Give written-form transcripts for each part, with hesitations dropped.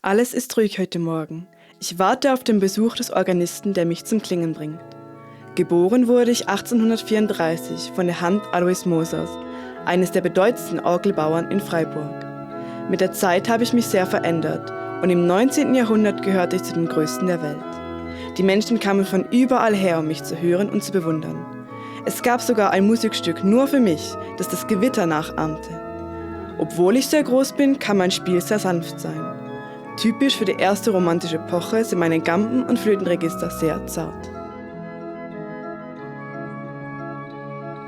Alles ist ruhig heute Morgen. Ich warte auf den Besuch des Organisten, der mich zum Klingen bringt. Geboren wurde ich 1834 von der Hand Alois Mosers, eines der bedeutendsten Orgelbauern in Freiburg. Mit der Zeit habe ich mich sehr verändert und im 19. Jahrhundert gehörte ich zu den Größten der Welt. Die Menschen kamen von überall her, um mich zu hören und zu bewundern. Es gab sogar ein Musikstück nur für mich, das das Gewitter nachahmte. Obwohl ich sehr groß bin, kann mein Spiel sehr sanft sein. Typisch für die erste romantische Epoche sind meine Gamben- und Flötenregister sehr zart.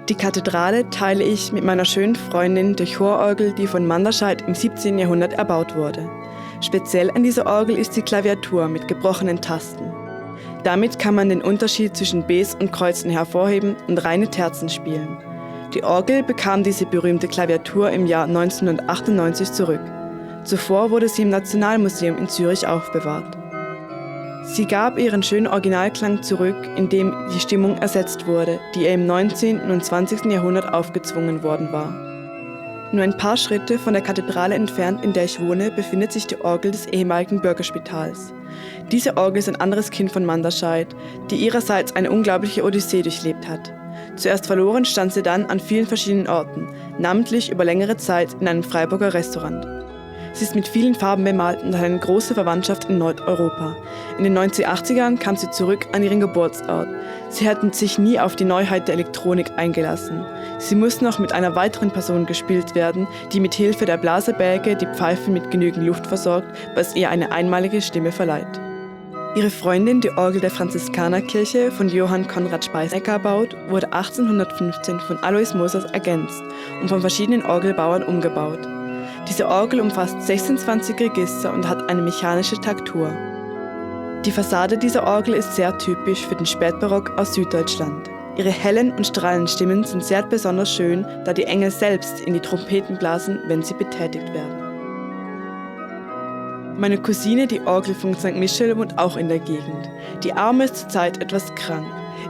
Die Kathedrale teile ich mit meiner schönen Freundin durch Chororgel, die von Manderscheid im 17. Jahrhundert erbaut wurde. Speziell an dieser Orgel ist die Klaviatur mit gebrochenen Tasten. Damit kann man den Unterschied zwischen Bs und Kreuzen hervorheben und reine Terzen spielen. Die Orgel bekam diese berühmte Klaviatur im Jahr 1998 zurück. Zuvor wurde sie im Nationalmuseum in Zürich aufbewahrt. Sie gab ihren schönen Originalklang zurück, indem die Stimmung ersetzt wurde, die ihr im 19. und 20. Jahrhundert aufgezwungen worden war. Nur ein paar Schritte von der Kathedrale entfernt, in der ich wohne, befindet sich die Orgel des ehemaligen Bürgerspitals. Diese Orgel ist ein anderes Kind von Manderscheid, die ihrerseits eine unglaubliche Odyssee durchlebt hat. Zuerst verloren stand sie dann an vielen verschiedenen Orten, namentlich über längere Zeit in einem Freiburger Restaurant. Sie ist mit vielen Farben bemalt und hat eine große Verwandtschaft in Nordeuropa. In den 1980ern kam sie zurück an ihren Geburtsort. Sie hatten sich nie auf die Neuheit der Elektronik eingelassen. Sie musste noch mit einer weiteren Person gespielt werden, die mit Hilfe der Blasebälge die Pfeife mit genügend Luft versorgt, was ihr eine einmalige Stimme verleiht. Ihre Freundin, die Orgel der Franziskanerkirche von Johann Conrad Speisecker erbaut, wurde 1815 von Alois Mosers ergänzt und von verschiedenen Orgelbauern umgebaut. Diese Orgel umfasst 26 Register und hat eine mechanische Taktur. Die Fassade dieser Orgel ist sehr typisch für den Spätbarock aus Süddeutschland. Ihre hellen und strahlenden Stimmen sind sehr besonders schön, da die Engel selbst in die Trompeten blasen, wenn sie betätigt werden. Meine Cousine, die Orgel von St. Michel, wohnt auch in der Gegend. Die Arme ist zurzeit etwas krank.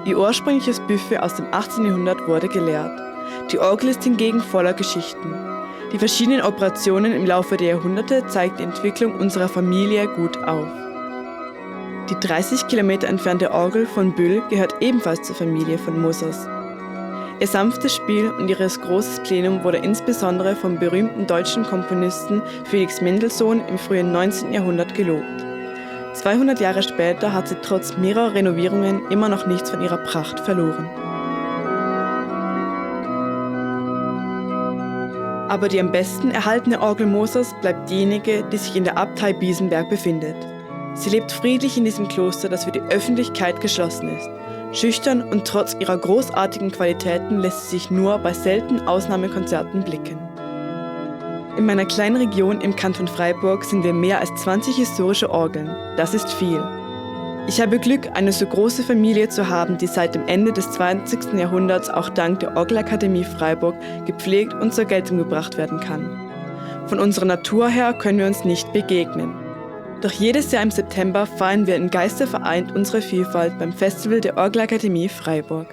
Ihr ursprüngliches Buffet aus dem 18. Jahrhundert wurde geleert. Die Orgel ist hingegen voller Geschichten. Die verschiedenen Operationen im Laufe der Jahrhunderte zeigen die Entwicklung unserer Familie gut auf. Die 30 Kilometer entfernte Orgel von Bühl gehört ebenfalls zur Familie von Mosers. Ihr sanftes Spiel und ihr großes Plenum wurde insbesondere vom berühmten deutschen Komponisten Felix Mendelssohn im frühen 19. Jahrhundert gelobt. 200 Jahre später hat sie trotz mehrerer Renovierungen immer noch nichts von ihrer Pracht verloren. Aber die am besten erhaltene Orgel Mosers bleibt diejenige, die sich in der Abtei Biesenberg befindet. Sie lebt friedlich in diesem Kloster, das für die Öffentlichkeit geschlossen ist. Schüchtern und trotz ihrer großartigen Qualitäten lässt sie sich nur bei seltenen Ausnahmekonzerten blicken. In meiner kleinen Region im Kanton Freiburg sind wir mehr als 20 historische Orgeln. Das ist viel. Ich habe Glück, eine so große Familie zu haben, die seit dem Ende des 20. Jahrhunderts auch dank der Orgelakademie Freiburg gepflegt und zur Geltung gebracht werden kann. Von unserer Natur her können wir uns nicht begegnen. Doch jedes Jahr im September feiern wir im Geiste vereint unsere Vielfalt beim Festival der Orgelakademie Freiburg.